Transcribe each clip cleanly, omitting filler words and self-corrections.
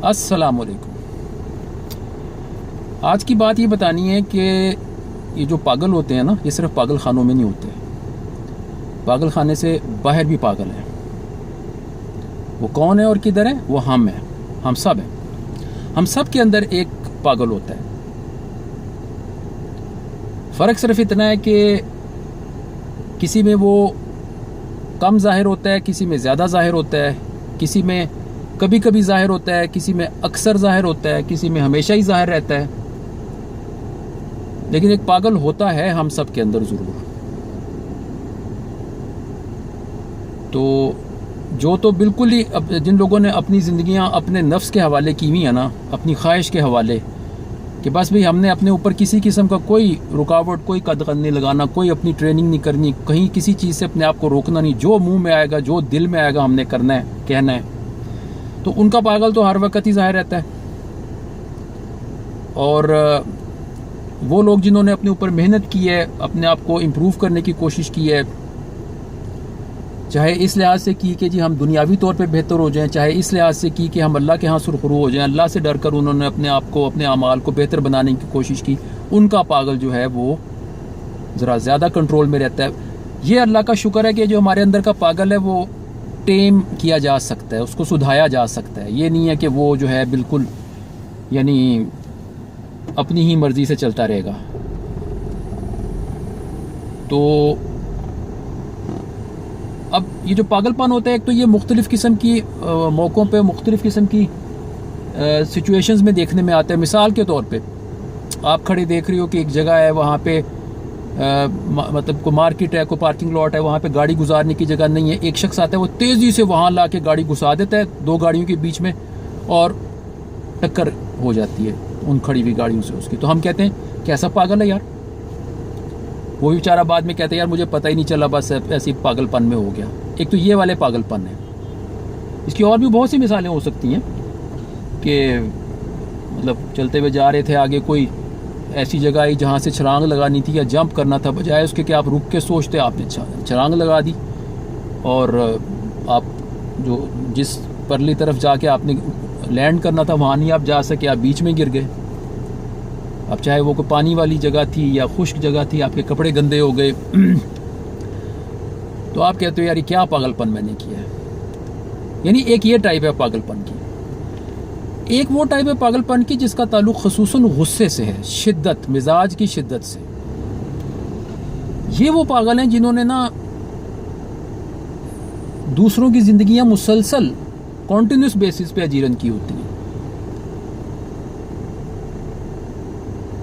السلام علیکم۔ آج کی بات یہ بتانی ہے کہ یہ جو پاگل ہوتے ہیں نا، یہ صرف پاگل خانوں میں نہیں ہوتے، پاگل خانے سے باہر بھی پاگل ہیں۔ وہ کون ہے اور کدھر ہے؟ وہ ہم ہیں، ہم سب ہیں۔ ہم سب کے اندر ایک پاگل ہوتا ہے۔ فرق صرف اتنا ہے کہ کسی میں وہ کم ظاہر ہوتا ہے، کسی میں زیادہ ظاہر ہوتا ہے، کسی میں کبھی کبھی ظاہر ہوتا ہے، کسی میں اکثر ظاہر ہوتا ہے، کسی میں ہمیشہ ہی ظاہر رہتا ہے، لیکن ایک پاگل ہوتا ہے ہم سب کے اندر ضرور۔ تو جو تو بالکل ہی جن لوگوں نے اپنی زندگیاں اپنے نفس کے حوالے کی ہوئی ہیں نا، اپنی خواہش کے حوالے، کہ بس بھئی ہم نے اپنے اوپر کسی قسم کا کوئی رکاوٹ، کوئی قدغن نہیں لگانا، کوئی اپنی ٹریننگ نہیں کرنی، کہیں کسی چیز سے اپنے آپ کو روکنا نہیں، جو منہ میں آئے گا، جو دل میں آئے گا ہم نے کرنا ہے، کہنا ہے، تو ان کا پاگل تو ہر وقت ہی ظاہر رہتا ہے۔ اور وہ لوگ جنہوں نے اپنے اوپر محنت کی ہے، اپنے آپ کو امپروو کرنے کی کوشش کی ہے، چاہے اس لحاظ سے کی کہ جی ہم دنیاوی طور پہ بہتر ہو جائیں، چاہے اس لحاظ سے کی کہ ہم اللہ کے ہاں سرخرو ہو جائیں، اللہ سے ڈر کر انہوں نے اپنے آپ کو، اپنے اعمال کو بہتر بنانے کی کوشش کی، ان کا پاگل جو ہے وہ ذرا زیادہ کنٹرول میں رہتا ہے۔ یہ اللہ کا شکر ہے کہ جو ہمارے اندر کا پاگل ہے وہ ٹیم کیا جا سکتا ہے، اس کو سدھایا جا سکتا ہے۔ یہ نہیں ہے کہ وہ جو ہے بالکل یعنی اپنی ہی مرضی سے چلتا رہے گا۔ تو اب یہ جو پاگل پن ہوتا ہے، ایک تو یہ مختلف قسم کی موقعوں پہ، مختلف قسم کی سچویشنز میں دیکھنے میں آتا ہے۔ مثال کے طور پہ آپ کھڑے دیکھ رہے ہو کہ ایک جگہ ہے، وہاں پہ مطلب کوئی مارکیٹ ہے، کوئی پارکنگ لاٹ ہے، وہاں پہ گاڑی گزارنے کی جگہ نہیں ہے، ایک شخص آتا ہے، وہ تیزی سے وہاں لا کے گاڑی گھسا دیتا ہے دو گاڑیوں کے بیچ میں، اور ٹکر ہو جاتی ہے ان کھڑی ہوئی گاڑیوں سے اس کی۔ تو ہم کہتے ہیں کیسا پاگل ہے یار۔ وہ بھی بیچارہ بعد میں کہتے ہیں یار مجھے پتہ ہی نہیں چلا، بس ایسی پاگل پن میں ہو گیا۔ ایک تو یہ والے پاگل پن ہے۔ اس کی اور بھی بہت سی مثالیں ہو سکتی ہیں کہ مطلب چلتے ہوئے جا رہے تھے، آگے کوئی ایسی جگہ آئی جہاں سے چھلانگ لگانی تھی یا جمپ کرنا تھا، بجائے اس کے کہ آپ رک کے سوچتے، آپ نے چھلانگ لگا دی، اور آپ جو جس پرلی طرف جا کے آپ نے لینڈ کرنا تھا وہاں نہیں آپ جا سکے، آپ بیچ میں گر گئے۔ اب چاہے وہ کوئی پانی والی جگہ تھی یا خشک جگہ تھی، آپ کے کپڑے گندے ہو گئے، تو آپ کہتے ہو یار یہ کیا پاگل پن میں نے کیا ہے۔ یعنی ایک یہ ٹائپ ہے پاگل پن کی۔ ایک وہ ٹائپ ہے پاگل پن کی جس کا تعلق خصوصاً غصے سے ہے، شدت، مزاج کی شدت سے۔ یہ وہ پاگل ہیں جنہوں نے نا دوسروں کی زندگیاں مسلسل کنٹینیوس بیسس پہ اجیرن کی ہوتی ہیں،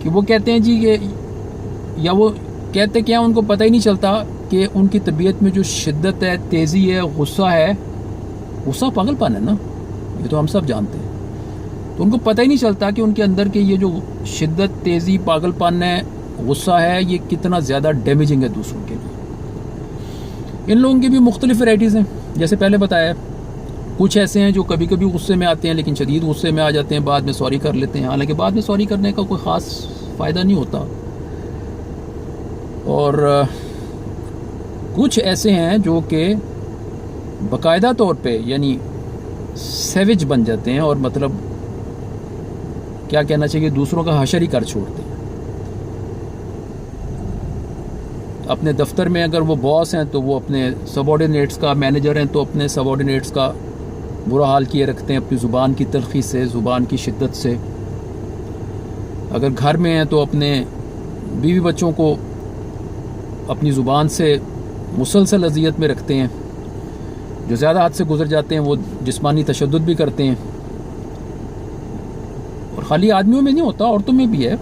کہ وہ کہتے ہیں جی یا وہ کہتے کیا ان کو پتہ ہی نہیں چلتا کہ ان کی طبیعت میں جو شدت ہے، تیزی ہے، غصہ ہے، غصہ پاگل پن ہے نا، یہ تو ہم سب جانتے ہیں۔ تو ان کو پتہ ہی نہیں چلتا کہ ان کے اندر کے یہ جو شدت، تیزی، پاگل پن ہے، غصہ ہے، یہ کتنا زیادہ ڈیمیجنگ ہے دوسروں کے لیے۔ ان لوگوں کی بھی مختلف ورائٹیز ہیں، جیسے پہلے بتایا۔ کچھ ایسے ہیں جو کبھی کبھی غصے میں آتے ہیں لیکن شدید غصے میں آ جاتے ہیں، بعد میں سوری کر لیتے ہیں، حالانکہ بعد میں سوری کرنے کا کوئی خاص فائدہ نہیں ہوتا۔ اور کچھ ایسے ہیں جو کہ باقاعدہ طور پہ یعنی سیوج بن جاتے ہیں، اور مطلب کیا کہنا چاہیے، دوسروں کا حشر ہی کر چھوڑتے ہیں۔ اپنے دفتر میں اگر وہ باس ہیں تو وہ اپنے سب آرڈینیٹس کا، مینیجر ہیں تو اپنے سب آرڈینیٹس کا برا حال کیے رکھتے ہیں اپنی زبان کی تلخی سے، زبان کی شدت سے۔ اگر گھر میں ہیں تو اپنے بیوی بچوں کو اپنی زبان سے مسلسل اذیت میں رکھتے ہیں۔ جو زیادہ حد سے گزر جاتے ہیں وہ جسمانی تشدد بھی کرتے ہیں۔ اور خالی آدمیوں میں نہیں ہوتا، عورتوں میں بھی ہے۔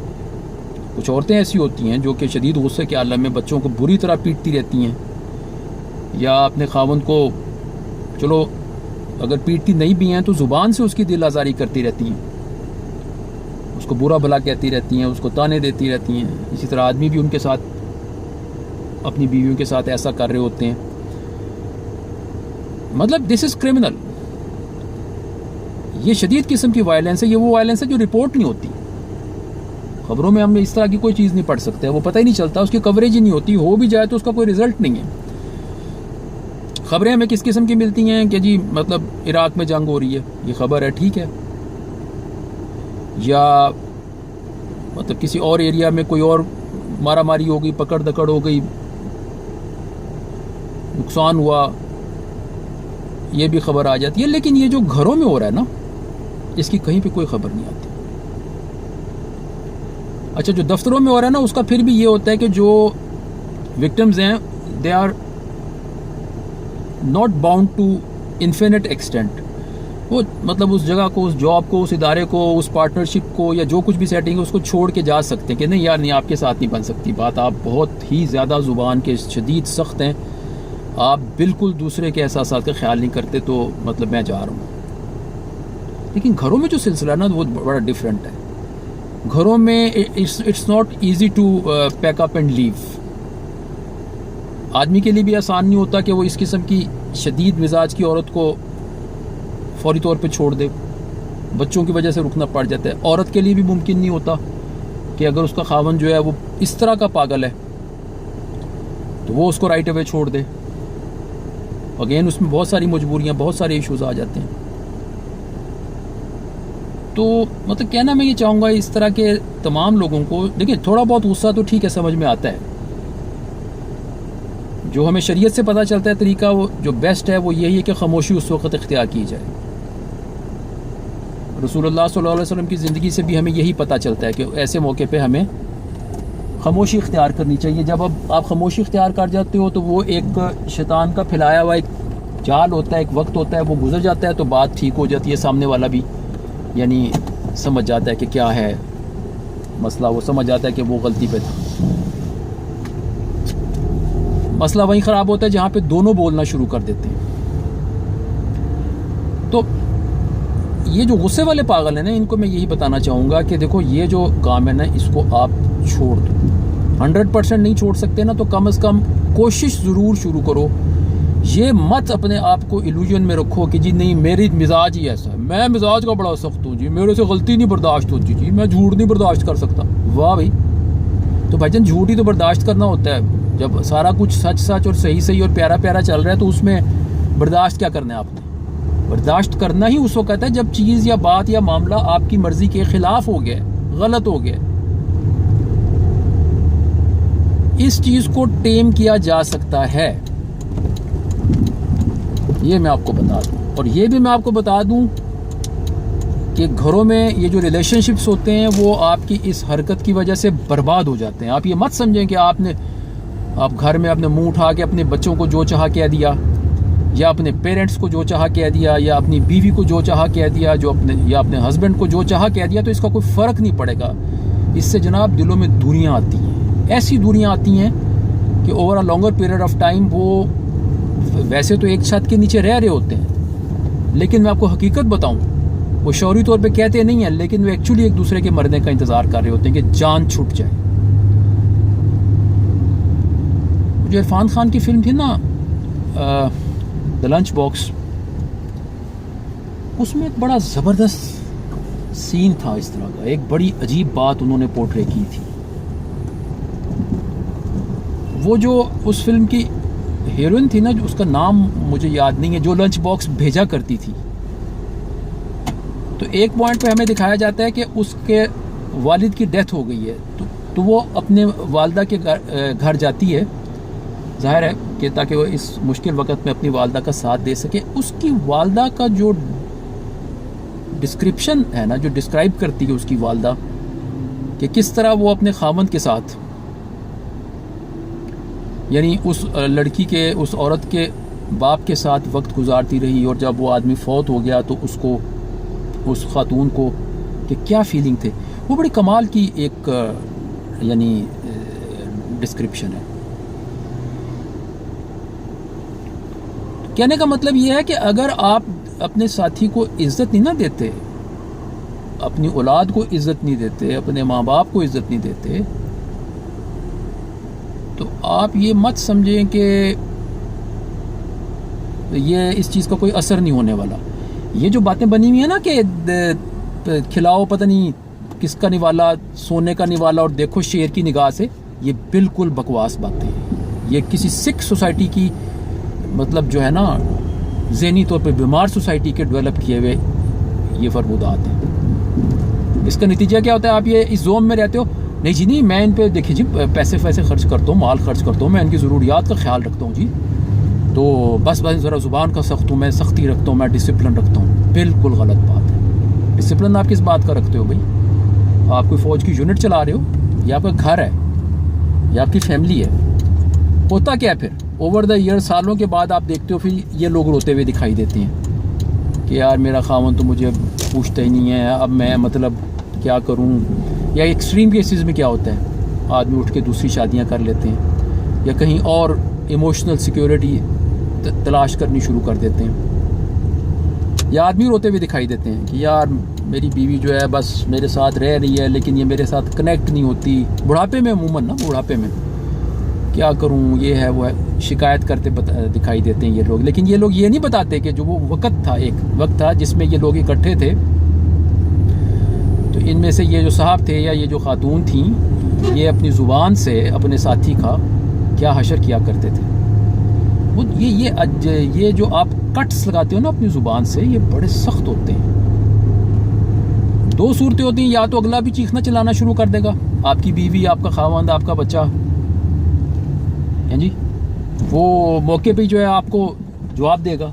کچھ عورتیں ایسی ہوتی ہیں جو کہ شدید غصے کے عالم میں بچوں کو بری طرح پیٹتی رہتی ہیں، یا اپنے خاوند کو چلو اگر پیٹتی نہیں بھی ہیں تو زبان سے اس کی دل آزاری کرتی رہتی ہیں، اس کو برا بھلا کہتی رہتی ہیں، اس کو تانے دیتی رہتی ہیں۔ اسی طرح آدمی بھی ان کے ساتھ، اپنی بیویوں کے ساتھ ایسا کر رہے ہوتے ہیں۔ مطلب دس از کرمنل۔ یہ شدید قسم کی وائلنس ہے۔ یہ وہ وائلنس ہے جو رپورٹ نہیں ہوتی۔ خبروں میں ہم اس طرح کی کوئی چیز نہیں پڑھ سکتے، وہ پتہ ہی نہیں چلتا، اس کی کوریج ہی نہیں ہوتی، ہو بھی جائے تو اس کا کوئی رزلٹ نہیں ہے۔ خبریں ہمیں کس قسم کی ملتی ہیں کہ جی مطلب عراق میں جنگ ہو رہی ہے، یہ خبر ہے، ٹھیک ہے، یا مطلب کسی اور ایریا میں کوئی اور مارا ماری ہو گئی, پکڑ دکڑ ہو گئی, نقصان ہوا, یہ بھی خبر آ جاتی ہے. لیکن یہ جو گھروں میں ہو رہا ہے نا, اس کی کہیں پہ کوئی خبر نہیں آتی. اچھا, جو دفتروں میں ہو رہا ہے نا, اس کا پھر بھی یہ ہوتا ہے کہ جو وکٹمز ہیں they are not bound to infinite extent. وہ مطلب اس جگہ کو, اس جاب کو, اس ادارے کو, اس پارٹنرشپ کو, یا جو کچھ بھی سیٹنگ ہے اس کو چھوڑ کے جا سکتے ہیں کہ نہیں یار نہیں, آپ کے ساتھ نہیں بن سکتی بات, آپ بہت ہی زیادہ زبان کے شدید سخت ہیں, آپ بالکل دوسرے کے احساسات کا خیال نہیں کرتے, تو مطلب میں جا رہا ہوں. لیکن گھروں میں جو سلسلہ ہے نا وہ بڑا ڈفرینٹ ہے. گھروں میں it's not easy to pack up and leave. آدمی کے لیے بھی آسان نہیں ہوتا کہ وہ اس قسم کی شدید مزاج کی عورت کو فوری طور پہ چھوڑ دے, بچوں کی وجہ سے رکنا پڑ جاتا ہے. عورت کے لیے بھی ممکن نہیں ہوتا کہ اگر اس کا خاوند جو ہے وہ اس طرح کا پاگل ہے تو وہ اس کو رائٹ اوے چھوڑ دے. اگین اس میں بہت ساری مجبوریاں, بہت سارے ایشوز آ جاتے ہیں. تو مطلب کہنا میں یہ چاہوں گا اس طرح کے تمام لوگوں کو, دیکھیں تھوڑا بہت غصہ تو ٹھیک ہے, سمجھ میں آتا ہے. جو ہمیں شریعت سے پتہ چلتا ہے طریقہ, وہ جو بیسٹ ہے وہ یہی ہے کہ خاموشی اس وقت اختیار کی جائے. رسول اللہ صلی اللہ علیہ وسلم کی زندگی سے بھی ہمیں یہی پتہ چلتا ہے کہ ایسے موقع پہ ہمیں خاموشی اختیار کرنی چاہیے. جب اب آپ خاموشی اختیار کر جاتے ہو تو وہ ایک شیطان کا پھیلایا ہوا ایک جال ہوتا ہے, ایک وقت ہوتا ہے, وہ گزر جاتا ہے تو بات ٹھیک ہو جاتی ہے. سامنے والا بھی یعنی سمجھ جاتا ہے کہ کیا ہے مسئلہ, وہ سمجھ جاتا ہے کہ وہ غلطی پہ تھا. مسئلہ وہیں خراب ہوتا ہے جہاں پہ دونوں بولنا شروع کر دیتے ہیں. تو یہ جو غصے والے پاگل ہیں نا, ان کو میں یہی بتانا چاہوں گا کہ دیکھو یہ جو کام ہے نا, اس کو آپ چھوڑ دو. 100% نہیں چھوڑ سکتے نا, تو کم از کم کوشش ضرور شروع کرو. یہ مت اپنے آپ کو ایلوژن میں رکھو کہ جی نہیں میری مزاج ہی ایسا ہے, میں مزاج کا بڑا سخت ہوں جی, میرے سے غلطی نہیں برداشت ہوتی جی, میں جھوٹ نہیں برداشت کر سکتا. واہ بھائی, تو بھائی جان جھوٹ ہی تو برداشت کرنا ہوتا ہے. جب سارا کچھ سچ سچ اور صحیح صحیح اور پیارا پیارا چل رہا ہے تو اس میں برداشت کیا کرنا ہے آپ نے؟ برداشت کرنا ہی اس وقت ہے جب چیز یا بات یا معاملہ آپ کی مرضی کے خلاف ہو گیا, غلط ہو گیا. اس چیز کو ٹیم کیا جا سکتا ہے, یہ میں آپ کو بتا دوں. اور یہ بھی میں آپ کو بتا دوں کہ گھروں میں یہ جو ریلیشن شپس ہوتے ہیں وہ آپ کی اس حرکت کی وجہ سے برباد ہو جاتے ہیں. آپ یہ مت سمجھیں کہ آپ گھر میں اپنے منہ اٹھا کے اپنے بچوں کو جو چاہا کہہ دیا, یا اپنے پیرنٹس کو جو چاہا کہہ دیا, یا اپنی بیوی کو جو چاہا کہہ دیا, یا اپنے ہسبینڈ کو جو چاہا کہہ دیا, تو اس کا کوئی فرق نہیں پڑے گا. اس سے جناب دلوں میں دوریاں آتی ہیں, ایسی دوریاں آتی ہیں کہ over a longer period of time وہ ویسے تو ایک چھت کے نیچے رہ رہے ہوتے ہیں, لیکن میں آپ کو حقیقت بتاؤں وہ شعوری طور پہ کہتے نہیں ہیں, لیکن وہ ایکچولی ایک دوسرے کے مرنے کا انتظار کر رہے ہوتے ہیں کہ جان چھوٹ جائے. جو عرفان خان کی فلم تھی نا دی لنچ باکس, اس میں ایک بڑا زبردست سین تھا اس طرح کا, ایک بڑی عجیب بات انہوں نے پورٹرے کی تھی. وہ جو اس فلم کی ہیروئن تھی نا, جو اس کا نام مجھے یاد نہیں ہے, جو لنچ باکس بھیجا کرتی تھی, تو ایک پوائنٹ پہ ہمیں دکھایا جاتا ہے کہ اس کے والد کی ڈیتھ ہو گئی ہے, تو وہ اپنے والدہ کے گھر جاتی ہے, ظاہر ہے کہ تاکہ وہ اس مشکل وقت میں اپنی والدہ کا ساتھ دے سکے. اس کی والدہ کا جو ڈسکرپشن ہے نا, جو ڈسکرائب کرتی ہے اس کی والدہ کہ کس طرح وہ اپنے خاوند کے ساتھ, یعنی اس لڑکی کے, اس عورت کے باپ کے ساتھ وقت گزارتی رہی, اور جب وہ آدمی فوت ہو گیا تو اس کو, اس خاتون کو کہ کیا فیلنگ تھے, وہ بڑی کمال کی ایک یعنی ڈسکرپشن ہے. کہنے کا مطلب یہ ہے کہ اگر آپ اپنے ساتھی کو عزت نہیں نہ دیتے, اپنی اولاد کو عزت نہیں دیتے, اپنے ماں باپ کو عزت نہیں دیتے, تو آپ یہ مت سمجھیں کہ یہ اس چیز کا کوئی اثر نہیں ہونے والا. یہ جو باتیں بنی ہوئی ہیں نا کہ کھلاؤ پتہ نہیں کس کا نوالا, سونے کا نوالا, اور دیکھو شیر کی نگاہ سے, یہ بالکل بکواس باتیں ہیں. یہ کسی سکھ سوسائٹی کی مطلب جو ہے نا ذہنی طور پہ بیمار سوسائٹی کے ڈیولپ کیے ہوئے یہ فرمودات ہیں. اس کا نتیجہ کیا ہوتا ہے؟ آپ یہ اس زوم میں رہتے ہو، نہیں جی نہیں میں ان پہ دیکھیں جی پیسے خرچ کرتا ہوں، مال خرچ کرتا ہوں، میں ان کی ضروریات کا خیال رکھتا ہوں جی، تو بس ذرا زبان کا سخت ہوں، میں سختی رکھتا ہوں، میں ڈسپلن رکھتا ہوں. بالکل غلط بات ہے. ڈسپلن آپ کس بات کا رکھتے ہو بھائی؟ آپ کوئی فوج کی یونٹ چلا رہے ہو، یا آپ کا گھر ہے، یا آپ کی فیملی ہے. ہوتا کیا ہے پھر اوور دا ایئر، سالوں کے بعد آپ دیکھتے ہو پھر یہ لوگ روتے ہوئے دکھائی دیتے ہیں کہ یار میرا خاوند تو مجھے پوچھتا ہی نہیں ہے، اب میں مطلب کیا کروں. یا ایکسٹریم کیسز میں کیا ہوتا ہے، آدمی اٹھ کے دوسری شادیاں کر لیتے ہیں، یا کہیں اور ایموشنل سیکیورٹی تلاش کرنی شروع کر دیتے ہیں. یا آدمی روتے ہوئے دکھائی دیتے ہیں کہ یار میری بیوی جو ہے بس میرے ساتھ رہ رہی ہے لیکن یہ میرے ساتھ کنیکٹ نہیں ہوتی. بڑھاپے میں عموماً نا، بڑھاپے میں کیا کروں، یہ ہے وہ ہے، شکایت کرتے دکھائی دیتے ہیں یہ لوگ. لیکن یہ لوگ یہ نہیں بتاتے کہ جو وہ وقت تھا، ایک وقت تھا جس میں یہ لوگ اکٹھے تھے، تو ان میں سے یہ جو صاحب تھے یا یہ جو خاتون تھیں، یہ اپنی زبان سے اپنے ساتھی کا کیا حشر کیا کرتے تھے. یہ جو آپ کٹس لگاتے ہو نا اپنی زبان سے، یہ بڑے سخت ہوتے ہیں. دو صورتیں ہوتی ہیں، یا تو اگلا بھی چیخنا چلانا شروع کر دے گا، آپ کی بیوی، آپ کا خاوند، آپ کا بچہ، ہیں جی، وہ موقع پہ جو ہے آپ کو جواب دے گا.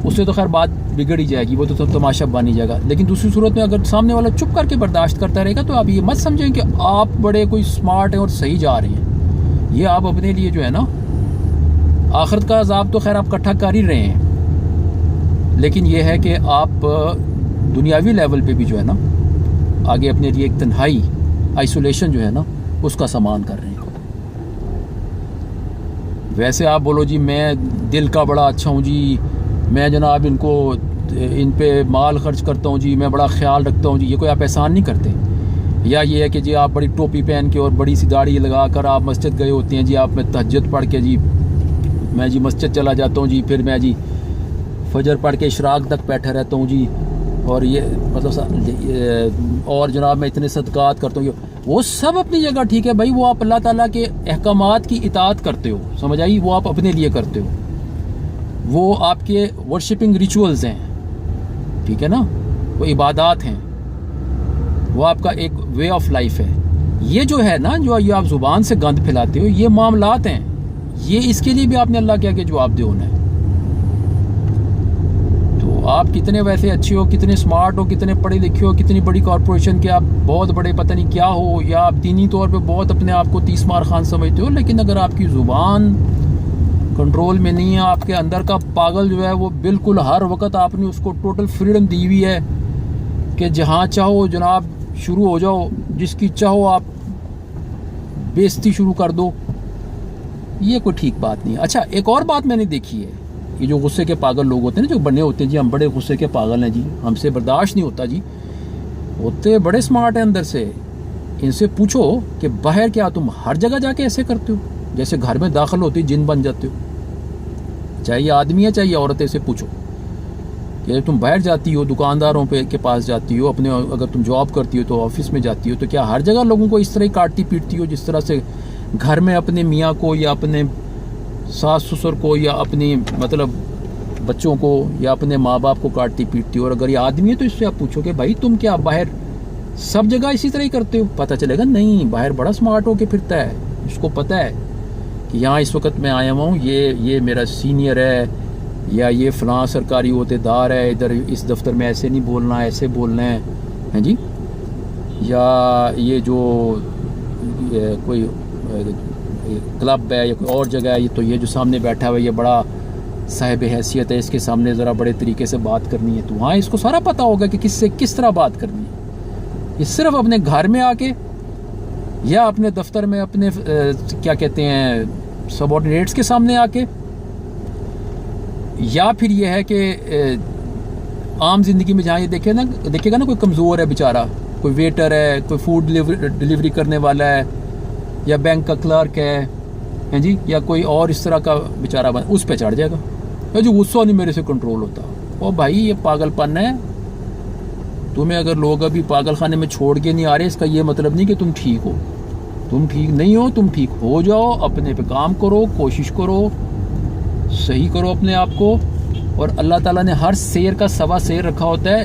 اس سے تو خیر بات بگڑ ہی جائے گی، وہ تو سب تماشا بن ہی جائے گا. لیکن دوسری صورت میں اگر سامنے والا چپ کر کے برداشت کرتا رہے گا تو آپ یہ مت سمجھیں کہ آپ بڑے کوئی سمارٹ ہیں اور صحیح جا رہے ہیں. یہ آپ اپنے لیے جو ہے نا آخرت کا عذاب تو خیر آپ اکٹھا کر ہی رہے ہیں، لیکن یہ ہے کہ آپ دنیاوی لیول پہ بھی جو ہے نا آگے اپنے لیے ایک تنہائی، آئسولیشن جو ہے نا اس کا سامان کر رہے ہیں. ویسے آپ بولو جی میں دل کا بڑا اچھا ہوں جی، میں جناب ان پہ مال خرچ کرتا ہوں جی، میں بڑا خیال رکھتا ہوں جی، یہ کوئی آپ احسان نہیں کرتے. یا یہ ہے کہ جی آپ بڑی ٹوپی پہن کے اور بڑی سی داڑھی لگا کر آپ مسجد گئے ہوتے ہیں جی، آپ میں تہجد پڑھ کے جی میں جی مسجد چلا جاتا ہوں جی، پھر میں جی فجر پڑھ کے اشراق تک بیٹھا رہتا ہوں جی، اور یہ مطلب اور جناب میں اتنے صدقات کرتا ہوں. وہ سب اپنی جگہ ٹھیک ہے بھائی، وہ آپ اللہ تعالیٰ کے احکامات کی اطاعت کرتے ہو، سمجھ آئی، وہ آپ اپنے لیے کرتے ہو، وہ آپ کے ورشپنگ ریچولز ہیں، ٹھیک ہے نا، وہ عبادات ہیں، وہ آپ کا ایک وے آف لائف ہے. یہ جو ہے نا، جو یہ آپ زبان سے گند پھیلاتے ہو، یہ معاملات ہیں، یہ اس کے لیے بھی آپ نے اللہ کیا کہ جواب دے ہونا ہے. تو آپ کتنے ویسے اچھے ہو، کتنے سمارٹ ہو، کتنے پڑھے لکھے ہو، کتنی بڑی کارپوریشن کے آپ بہت بڑے پتہ نہیں کیا ہو، یا آپ دینی طور پہ بہت اپنے آپ کو 30 مار خان سمجھتے ہو، لیکن اگر آپ کی زبان کنٹرول میں نہیں ہے، آپ کے اندر کا پاگل جو ہے وہ بالکل ہر وقت آپ نے اس کو ٹوٹل فریڈم دی ہوئی ہے کہ جہاں چاہو جناب شروع ہو جاؤ، جس کی چاہو آپ بےزتی شروع کر دو، یہ کوئی ٹھیک بات نہیں ہے. اچھا ایک اور بات میں نے دیکھی ہے، یہ جو غصے کے پاگل لوگ ہوتے ہیں نا، جو بنے ہوتے ہیں جی ہم بڑے غصے کے پاگل ہیں جی، ہم سے برداشت نہیں ہوتا جی، ہوتے بڑے سمارٹ ہیں اندر سے. ان سے پوچھو کہ باہر کیا تم ہر جگہ جا کے ایسے کرتے ہو، جیسے گھر میں داخل ہوتی جن بن جاتے ہو، چاہے یہ آدمی ہے چاہے یہ عورت ہے. سے پوچھو کہ تم باہر جاتی ہو، دکانداروں کے پاس جاتی ہو، اپنے اگر تم جاب کرتی ہو تو آفس میں جاتی ہو، تو کیا ہر جگہ لوگوں کو اس طرح ہی کاٹتی پیٹتی ہو جس طرح سے گھر میں اپنے میاں کو یا اپنے ساس سسر کو یا اپنی مطلب بچوں کو یا اپنے ماں باپ کو کاٹتی پیٹتی ہو؟ اور اگر یہ آدمی ہے تو اس سے آپ پوچھو کہ بھائی تم کیا باہر سب جگہ اسی طرح ہی کرتے ہو؟ پتہ چلے گا نہیں، باہر بڑا سمارٹ ہو کے پھرتا ہے، اس کو پتہ ہے کہ یہاں اس وقت میں آیا ہوں، یہ میرا سینئر ہے، یا یہ فلاں سرکاری عہدیدار ہے، ادھر اس دفتر میں ایسے نہیں بولنا، ایسے بولنا ہے جی، یا یہ جو کوئی کلب ہے یا کوئی اور جگہ ہے، تو یہ جو سامنے بیٹھا ہوا ہے یہ بڑا صاحب حیثیت ہے، اس کے سامنے ذرا بڑے طریقے سے بات کرنی ہے. تو وہاں اس کو سارا پتہ ہوگا کہ کس سے کس طرح بات کرنی ہے. یہ صرف اپنے گھر میں آ کے یا اپنے دفتر میں اپنے کیا کہتے ہیں سب آرڈینیٹس کے سامنے آ کے، یا پھر یہ ہے کہ عام زندگی میں جہاں یہ دیکھے گا نا کوئی کمزور ہے بیچارہ، کوئی ویٹر ہے، کوئی فوڈ ڈلیوری کرنے والا ہے، یا بینک کا کلرک ہے جی، یا کوئی اور اس طرح کا بیچارہ اس پہ چڑھ جائے گا جو غصہ نہیں میرے سے کنٹرول ہوتا. او بھائی یہ پاگل پن ہے. تمہیں اگر لوگ ابھی پاگل خانے میں چھوڑ کے نہیں آ رہے، اس کا یہ مطلب نہیں کہ تم ٹھیک ہو. تم ٹھیک نہیں ہو، تم ٹھیک ہو جاؤ، اپنے پہ کام کرو، کوشش کرو، صحیح کرو اپنے آپ کو. اور اللہ تعالیٰ نے ہر سیر کا سوا سیر رکھا ہوتا ہے.